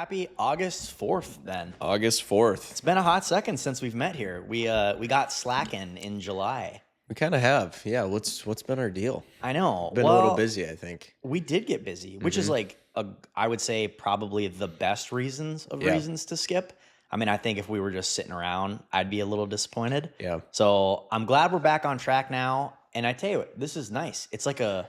happy August 4th then. August 4th. It's been a hot second since we've met here. We got slacking in July. We kind of have. Yeah, what's been our deal? I know. Been a little busy, I think. We did get busy, which is like I would say probably the best reasons to skip. I mean, I think if we were just sitting around, I'd be a little disappointed. Yeah. So I'm glad we're back on track now. And I tell you what, this is nice. It's like I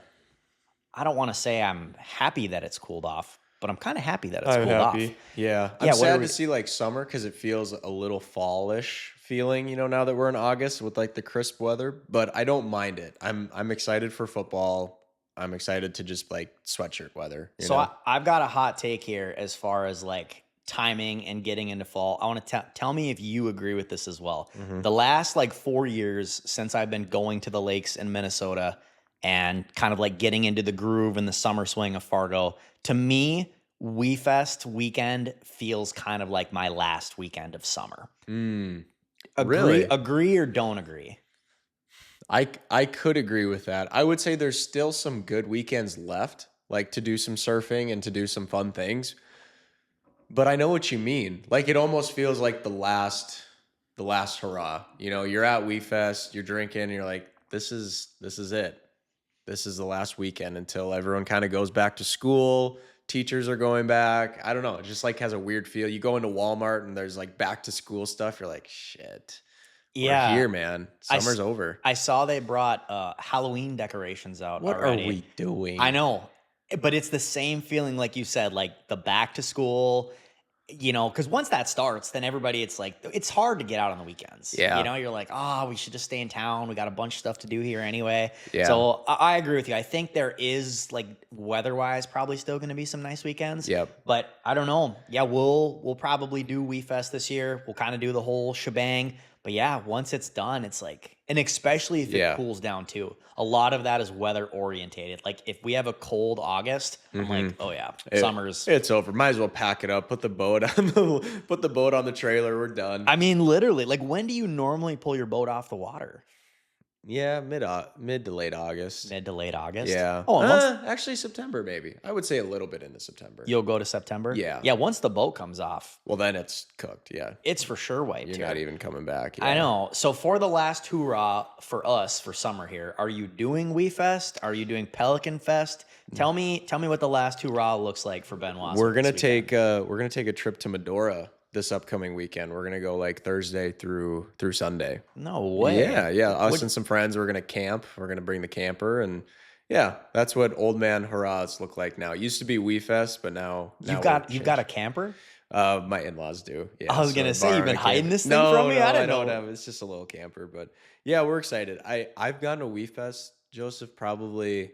don't want to say I'm happy that it's cooled off, but I'm kind of happy that it's cooled off. Yeah. I'm sad to see like summer because it feels a little fall-ish feeling, now that we're in August with like the crisp weather, but I don't mind it. I'm excited for football. I'm excited to just like sweatshirt weather. So I've got a hot take here as far as like timing and getting into fall. I want to tell me if you agree with this as well. The last like 4 years since I've been going to the lakes in Minnesota and kind of like getting into the groove and the summer swing of Fargo, to me, Wefest weekend feels kind of like my last weekend of summer. Really? Agree or don't agree? I could agree with that. I would say there's still some good weekends left, like to do some surfing and to do some fun things. But I know what you mean. Like it almost feels like the last hurrah. You're at Wefest, you're drinking, and you're like, this is it. This is the last weekend until everyone kind of goes back to school. Teachers are going back. I don't know. It just like has a weird feel. You go into Walmart and there's like back to school stuff. You're like, shit. Yeah. We're here, man. Summer's over. I saw they brought Halloween decorations out already. What are we doing? I know. But it's the same feeling like you said, like the back to school, because once that starts, then everybody, it's like, it's hard to get out on the weekends. Yeah. You're like, we should just stay in town. We got a bunch of stuff to do here anyway. Yeah. So I agree with you. I think there is like weather-wise probably still going to be some nice weekends. Yep. But I don't know. Yeah, we'll probably do Wefest this year. We'll kind of do the whole shebang. But yeah, once it's done, it's like, and especially if it cools down too. A lot of that is weather orientated. Like if we have a cold August, I'm like, oh yeah, summer's. It's over. Might as well pack it up. Put the boat on the trailer. We're done. I mean, literally, like when do you normally pull your boat off the water? Yeah, mid to late August. Mid to late August? Yeah. Oh, actually September maybe. I would say a little bit into September. You'll go to September? Yeah. Yeah, once the boat comes off. Well, then it's cooked, yeah. It's for sure wiped. You're not even coming back. Yeah. I know. So for the last hoorah for us for summer here, are you doing Wefest? Are you doing Pelican Fest? Tell me what the last hoorah looks like for Benoit. We're gonna take a trip to Medora this upcoming weekend. We're gonna go like Thursday through Sunday. No way. Yeah. Us and some friends. We're gonna camp. We're gonna bring the camper, and yeah, that's what old man hurrahs look like now. It used to be Wefest, but now you've got a camper. My in-laws do. Yeah, I was gonna say you've been hiding this thing from me. I don't know. It's just a little camper, but yeah, we're excited. I've gone to Wefest, Joseph, probably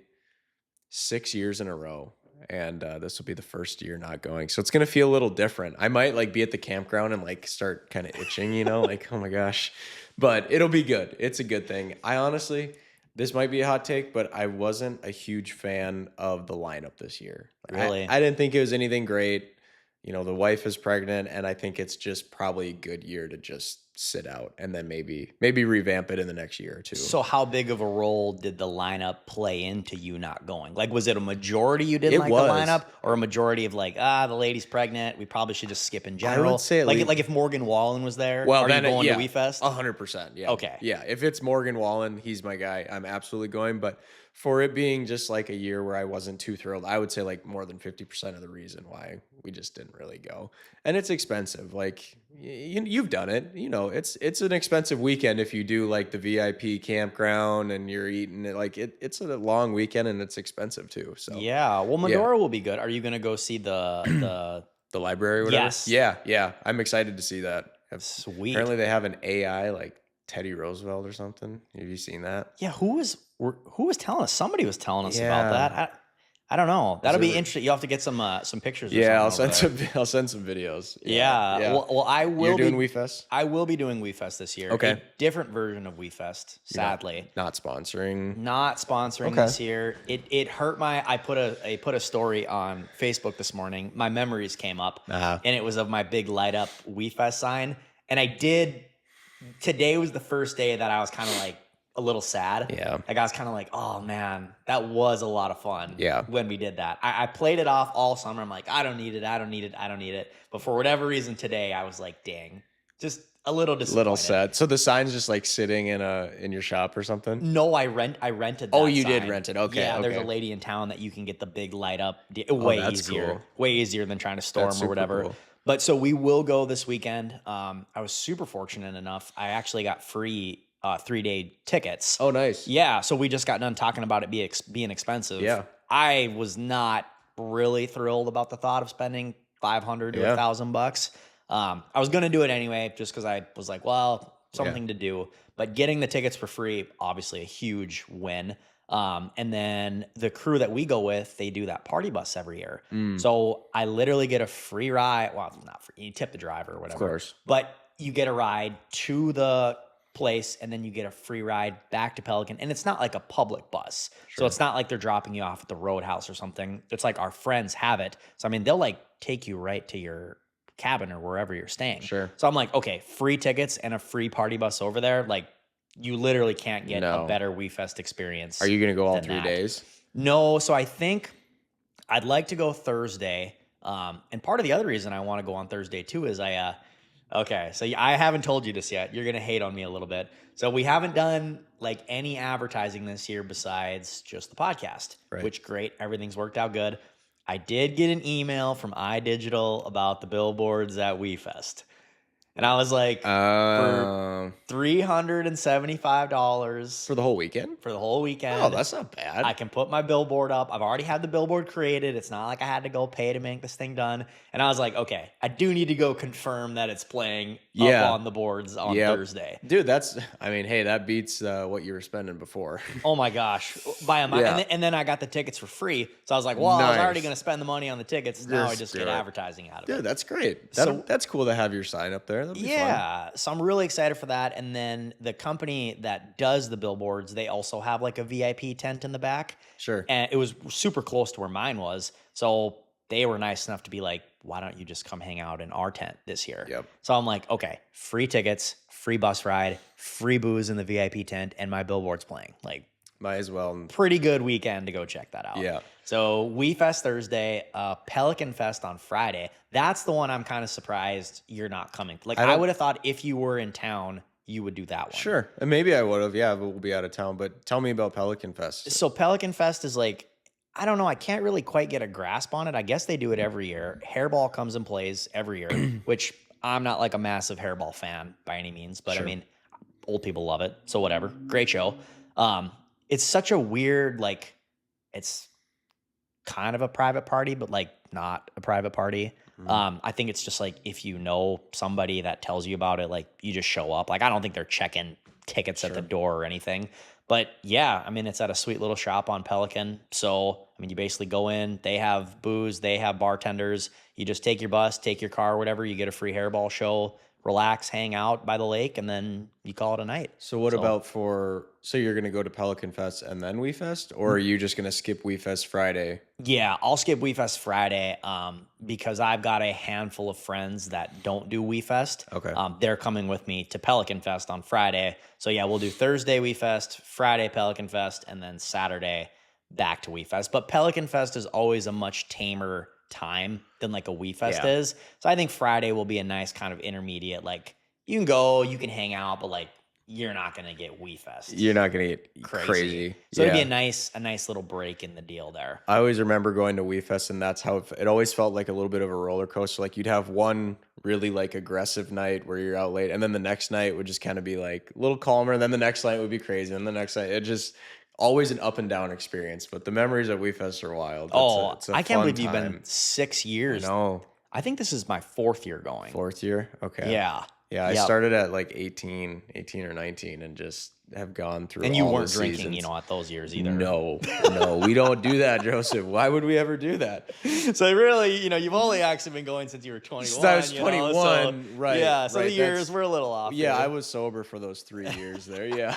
6 years in a row. And this will be the first year not going. So it's going to feel a little different. I might like be at the campground and like start kind of itching, like, oh my gosh, but it'll be good. It's a good thing. This might be a hot take, but I wasn't a huge fan of the lineup this year. Really? I didn't think it was anything great. The wife is pregnant, and I think it's just probably a good year to just sit out and then maybe revamp it in the next year or two. So how big of a role did the lineup play into you not going? Like, was it a majority you didn't like the lineup, or a majority of like, the lady's pregnant, we probably should just skip in general? I would say like if Morgan Wallen was there, well, are then you going to Wefest? 100%. Yeah. Okay. Yeah. If it's Morgan Wallen, he's my guy. I'm absolutely going. But for it being just like a year where I wasn't too thrilled, I would say like more than 50% of the reason why we just didn't really go. And it's expensive. Like you've done it. It's an expensive weekend if you do like the VIP campground and you're eating it. Like it's a long weekend and it's expensive too. So yeah. Well, Medora will be good. Are you going to go see the library or whatever? Yes. Yeah. I'm excited to see that. Sweet. Apparently they have an AI like Teddy Roosevelt or something. Have you seen that? Yeah. Who was telling us? Somebody was telling us about that. I don't know. That'll be interesting. You'll have to get some pictures. Yeah, I'll send some videos. Yeah. Well, I will. You're doing Wefest? I will be doing Wefest this year. Okay. A different version of Wefest, sadly. Not sponsoring. This year. It hurt I put a story on Facebook this morning. My memories came up, and it was of my big light up Wefest sign. And today was the first day that I was kind of like, a little sad. Yeah. Like I was kind of like, oh man, that was a lot of fun. Yeah. When we did that, I played it off all summer. I'm like, I don't need it. I don't need it. I don't need it. But for whatever reason today, I was like, dang, just a little disappointed. Little sad. So the sign's just like sitting in your shop or something? No, I rented that Oh, you sign. did rent it. Okay. Yeah, there's a okay. lady in town that you can get the big light up. Way that's easier. cool. Way easier than trying to store That's them or super whatever. cool. But so we will go this weekend. I was super fortunate enough. I actually got free 3-day tickets. Oh, nice. Yeah, so we just got done talking about it being expensive. Yeah. I was not really thrilled about the thought of spending $500 to $1,000. I was gonna do it anyway, just because I was like, well, something to do. But getting the tickets for free, obviously a huge win. And then the crew that we go with, they do that party bus every year. So I literally get a free ride. Well, not free. You tip the driver or whatever. Of course. But you get a ride to the place, and then you get a free ride back to Pelican. And it's not like a public bus. So it's not like they're dropping you off at the Roadhouse or something. It's like our friends have it. So, I mean, they'll like take you right to your cabin or wherever you're staying. Sure. So I'm like, okay, free tickets and a free party bus over there. Like, you literally can't get a better Wefest experience. Are you going to go all than 3 that. days? No, so I think I'd like to go Thursday. And part of the other reason I want to go on Thursday too is okay, so I haven't told you this yet. You're going to hate on me a little bit. So we haven't done like any advertising this year besides just the podcast, which great. Everything's worked out good. I did get an email from iDigital about the billboards at Wefest. And I was like, for $375 For the whole weekend? for the whole weekend. Oh, that's not bad. I can put my billboard up. I've already had the billboard created. It's not like I had to go pay to make this thing done. And I was like, okay, I do need to go confirm that it's playing up on the boards on Thursday. Dude, hey, that beats what you were spending before. Oh my gosh. By a month. And then I got the tickets for free. So I was like, well, I was already going to spend the money on the tickets. Now I just get advertising out of it. Dude, that's great. So- That's cool to have your sign up there. That'd be fun. So I'm really excited for that. And then the company that does the billboards, they also have like a VIP tent in the back. Sure. And it was super close to where mine was. So they were nice enough to be like, why don't you just come hang out in our tent this year? Yep. So I'm like, okay, free tickets, free bus ride, free booze in the VIP tent, and my billboard's playing. Like, might as well. pretty good weekend to go check that out. Yeah. So Wefest Thursday, Pelican Fest on Friday. That's the one I'm kind of surprised you're not coming. Like, I would have thought if you were in town, you would do that one. Sure. And maybe I would have. Yeah, but we'll be out of town. But tell me about Pelican Fest. So Pelican Fest is like, I don't know. I can't really quite get a grasp on it. I guess they do it every year. Hairball comes and plays every year, which I'm not like a massive Hairball fan by any means, but I mean, old people love it. So whatever. Great show. It's such a weird, like, it's kind of a private party, but like not a private party. I think it's just like, if you know somebody that tells you about it, like you just show up. Like, I don't think they're checking tickets at the door or anything. But yeah, I mean, it's at a sweet little shop on Pelican. So, I mean, you basically go in, they have booze, they have bartenders. You just take your bus, take your car, whatever. You get a free Hairball show, relax, hang out by the lake, and then you call it a night. So what about so you're going to go to Pelican Fest and then Wefest? Or are you just going to skip Wefest Friday? Yeah, I'll skip Wefest Friday because I've got a handful of friends that don't do Wefest. Okay. They're coming with me to Pelican Fest on Friday. So yeah, we'll do Thursday Wefest, Friday Pelican Fest, and then Saturday back to Wefest. But Pelican Fest is always a much tamer time than like a Wefest is. So I think Friday will be a nice kind of intermediate. Like, you can go, you can hang out, but like, you're not going to get Wefest. You're not going to get crazy. So it'd be a nice little break in the deal there. I always remember going to Wefest, and that's how it always felt like a little bit of a roller coaster. Like, you'd have one really like aggressive night where you're out late, and then the next night would just kind of be like a little calmer, and then the next night would be crazy, and the next night it just always an up and down experience. But the memories at Wefest are wild. It's a I can't fun believe you've time. been 6 years. No, I think this is my 4th year going. 4th year. Okay. Yeah. Yeah, I started at like 18 or 19 and just have gone through And you all weren't the drinking, seasons. at those years either. No, we don't do that, Joseph. Why would we ever do that? So really, you've only actually been going since you were 21. Since I was 21, right. Yeah, so right, the years were a little off. Yeah, there. I was sober for those 3 years there, yeah.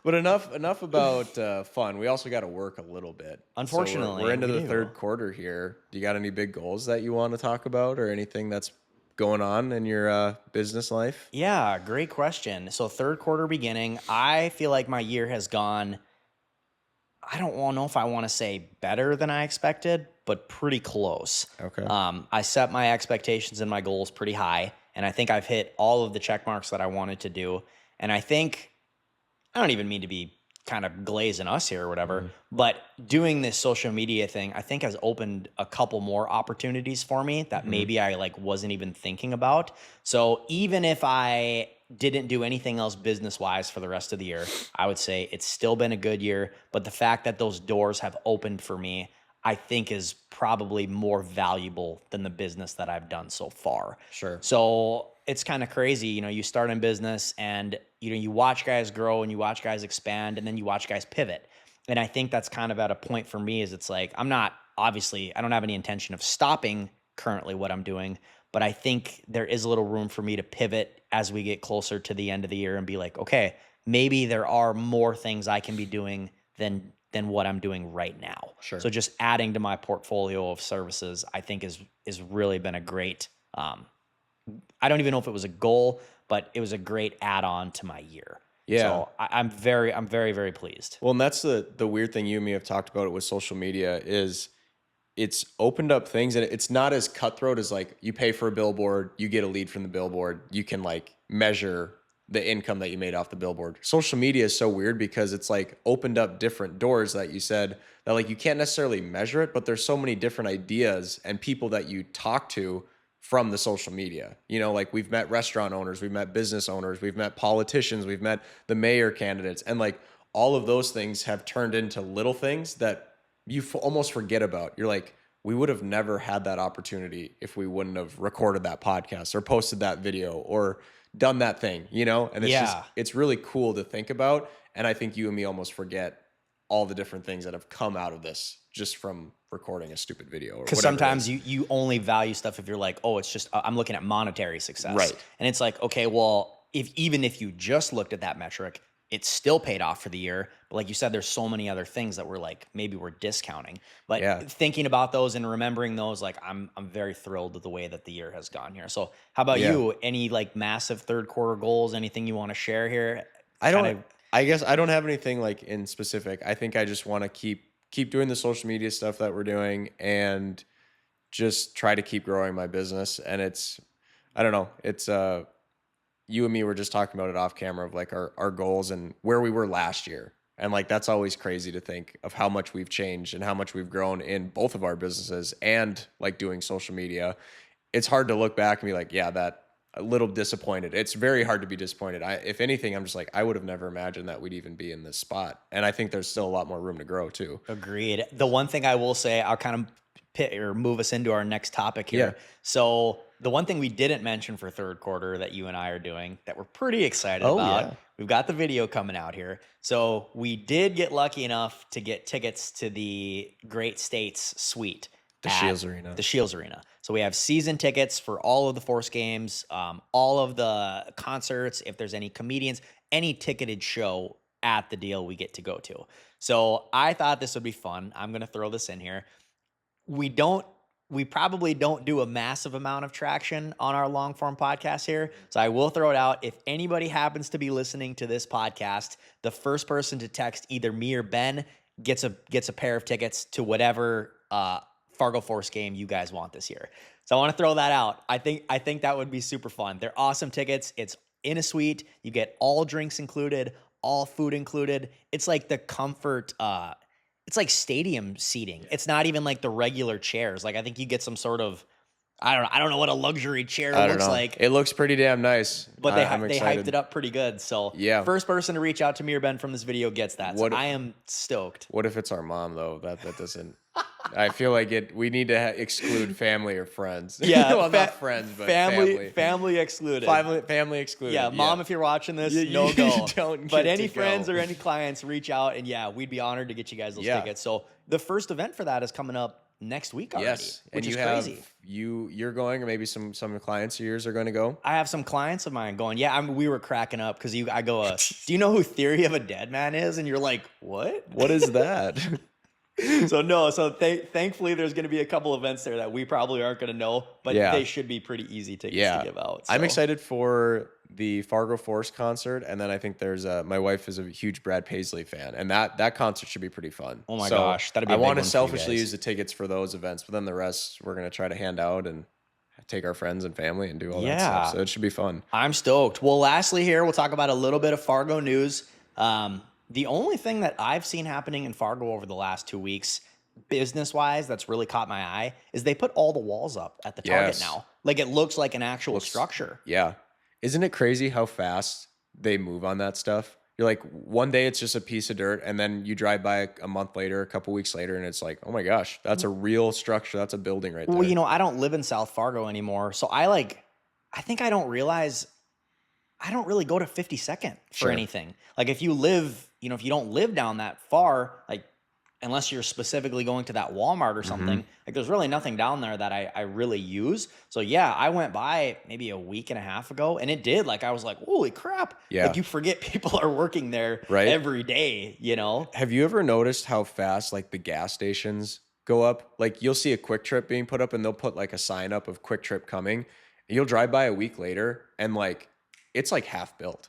But enough about fun. We also got to work a little bit. Unfortunately, So we're into we the do. third quarter here. Do you got any big goals that you want to talk about or anything that's going on in your business life? Yeah, great question. So third quarter beginning, I feel like my year has gone, I don't know if I want to say better than I expected, but pretty close. Okay. I set my expectations and my goals pretty high, and I think I've hit all of the check marks that I wanted to do. And I think I don't even mean to be kind of glazing us here or whatever, but doing this social media thing, I think has opened a couple more opportunities for me that maybe I like wasn't even thinking about. So even if I didn't do anything else business wise for the rest of the year, I would say it's still been a good year. But the fact that those doors have opened for me, I think is probably more valuable than the business that I've done so far. Sure. So it's kind of crazy, you start in business and, you watch guys grow and you watch guys expand and then you watch guys pivot. And I think that's kind of at a point for me is it's like, I don't have any intention of stopping currently what I'm doing, but I think there is a little room for me to pivot as we get closer to the end of the year and be like, okay, maybe there are more things I can be doing than what I'm doing right now. Sure. So just adding to my portfolio of services, I think is really been a great, I don't even know if it was a goal, but it was a great add-on to my year. Yeah. So I'm very, very pleased. Well, and that's the weird thing you and me have talked about it with social media is it's opened up things, and it's not as cutthroat as like you pay for a billboard, you get a lead from the billboard, you can like measure the income that you made off the billboard. Social media is so weird because it's like opened up different doors that you said that like you can't necessarily measure it, but there's so many different ideas and people that you talk to from the social media. Like we've met restaurant owners, we've met business owners, we've met politicians, we've met the mayor candidates, and like all of those things have turned into little things that you almost forget about. You're like, we would have never had that opportunity if we wouldn't have recorded that podcast or posted that video or done that thing, and it's it's really cool to think about. And I think you and me almost forget all the different things that have come out of this just from recording a stupid video. Because sometimes you only value stuff if you're like, oh, it's just, I'm looking at monetary success. Right. And it's like, okay, well, even if you just looked at that metric, it still paid off for the year. But like you said, there's so many other things that we're like, maybe we're discounting. But thinking about those and remembering those, like I'm very thrilled with the way that the year has gone here. So how about you? Any like massive third quarter goals? Anything you want to share here? I guess I don't have anything like in specific. I think I just want to keep doing the social media stuff that we're doing and just try to keep growing my business. And I don't know, it's you and me were just talking about it off camera of like our goals and where we were last year. And like, that's always crazy to think of how much we've changed and how much we've grown in both of our businesses and like doing social media. It's hard to look back and be like, yeah, that a little disappointed. It's very hard to be disappointed. If anything, I'm just like, I would have never imagined that we'd even be in this spot. And I think there's still a lot more room to grow too. Agreed. The one thing I will say, I'll kind of move us into our next topic here. Yeah. So the one thing we didn't mention for third quarter that you and I are doing that we're pretty excited about, yeah. We've got the video coming out here. So we did get lucky enough to get tickets to the Great States Suite. The Scheels Arena. The Scheels Arena. So we have season tickets for all of the Force games, all of the concerts. If there's any comedians, any ticketed show at the deal we get to go to. So I thought this would be fun. I'm going to throw this in here. We probably don't do a massive amount of traction on our long form podcast here. So I will throw it out. If anybody happens to be listening to this podcast, the first person to text either me or Ben gets a pair of tickets to whatever Fargo Force game you guys want this year. So I want to throw that out. I think that would be super fun. They're awesome tickets. It's in a suite. You get all drinks included, all food included. It's like the comfort, it's like stadium seating. It's not even like the regular chairs. Like I think you get some sort of, I don't know what a luxury chair looks like. It looks pretty damn nice. But they hyped it up pretty good. So yeah. First person to reach out to me or Ben from this video gets that. So I am stoked. What if it's our mom though? That doesn't. I feel like we need to exclude family or friends. Yeah, well, not friends, but family excluded. Family excluded. Yeah, mom, if you're watching this, no go. Don't. But any friends or any clients, reach out, and yeah, we'd be honored to get you guys those tickets. So the first event for that is coming up next week already. Yes, which is crazy. Crazy. You're going, or maybe some clients of yours are going to go. I have some clients of mine going. Yeah, we were cracking up because I go, do you know who Theory of a Dead Man is? And you're like, what? What is that? So no, so thankfully there's going to be a couple events there that we probably aren't going to know, but Yeah. they should be pretty easy tickets to give out. I'm so. excited for the Fargo Force concert, and then I think there's my wife is a huge Brad Paisley fan, and that concert should be pretty fun. Oh my gosh, that'd be I a big want to one for you selfishly guys. use the tickets for those events, but then the rest we're gonna try to hand out and take our friends and family and do all that stuff. Yeah. So it should be fun. I'm stoked. Well, lastly here, we'll talk about a little bit of Fargo news. The only thing that I've seen happening in Fargo over the last 2 weeks, business-wise, that's really caught my eye, is they put all the walls up at the Target Yes. now. Like, it looks like an actual structure. Yeah. Isn't it crazy how fast they move on that stuff? You're like, one day it's just a piece of dirt, and then you drive by a month later, a couple weeks later, and it's like, oh my gosh, that's a real structure. That's a building right there. Well, you know, I don't live in South Fargo anymore, so I think I don't realize I don't really go to 52nd for Sure. anything. Like, if you live, if you don't live down that far, like, unless you're specifically going to that Walmart or something, like, there's really nothing down there that I really use. So yeah, I went by maybe a week and a half ago, and it did. Like, I was like, holy crap. Yeah. Like, you forget people are working there Right. every day, Have you ever noticed how fast like the gas stations go up? Like you'll see a Quick Trip being put up and they'll put like a sign up of Quick Trip coming. And you'll drive by a week later and like it's like half built.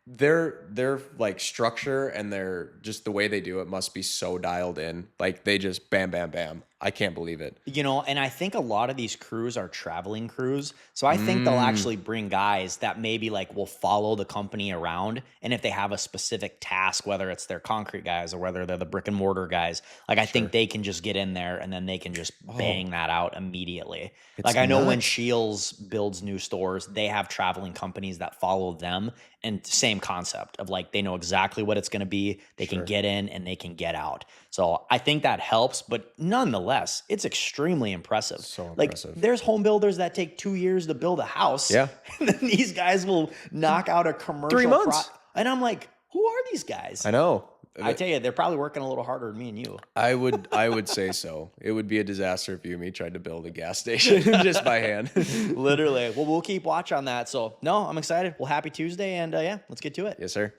Their like structure and their just the way they do it must be so dialed in. Like they just bam, bam, bam. I can't believe it. And I think a lot of these crews are traveling crews. So I think they'll actually bring guys that maybe like will follow the company around. And if they have a specific task, whether it's their concrete guys or whether they're the brick and mortar guys, like I think they can just get in there and then they can just bang that out immediately. Like I know when Scheels builds new stores, they have traveling companies that follow them, and same concept of like they know exactly what it's going to be. They can get in and they can get out. So I think that helps, but nonetheless, it's extremely impressive. So like impressive. there's home builders that take 2 years to build a house. Yeah. And then these guys will knock out a commercial 3 months. and I'm like, who are these guys? I know. I tell you, they're probably working a little harder than me and you. I would say so. It would be a disaster if you and me tried to build a gas station just by hand. Literally. Well, we'll keep watch on that. So no, I'm excited. Well, happy Tuesday, and yeah, let's get to it. Yes, sir.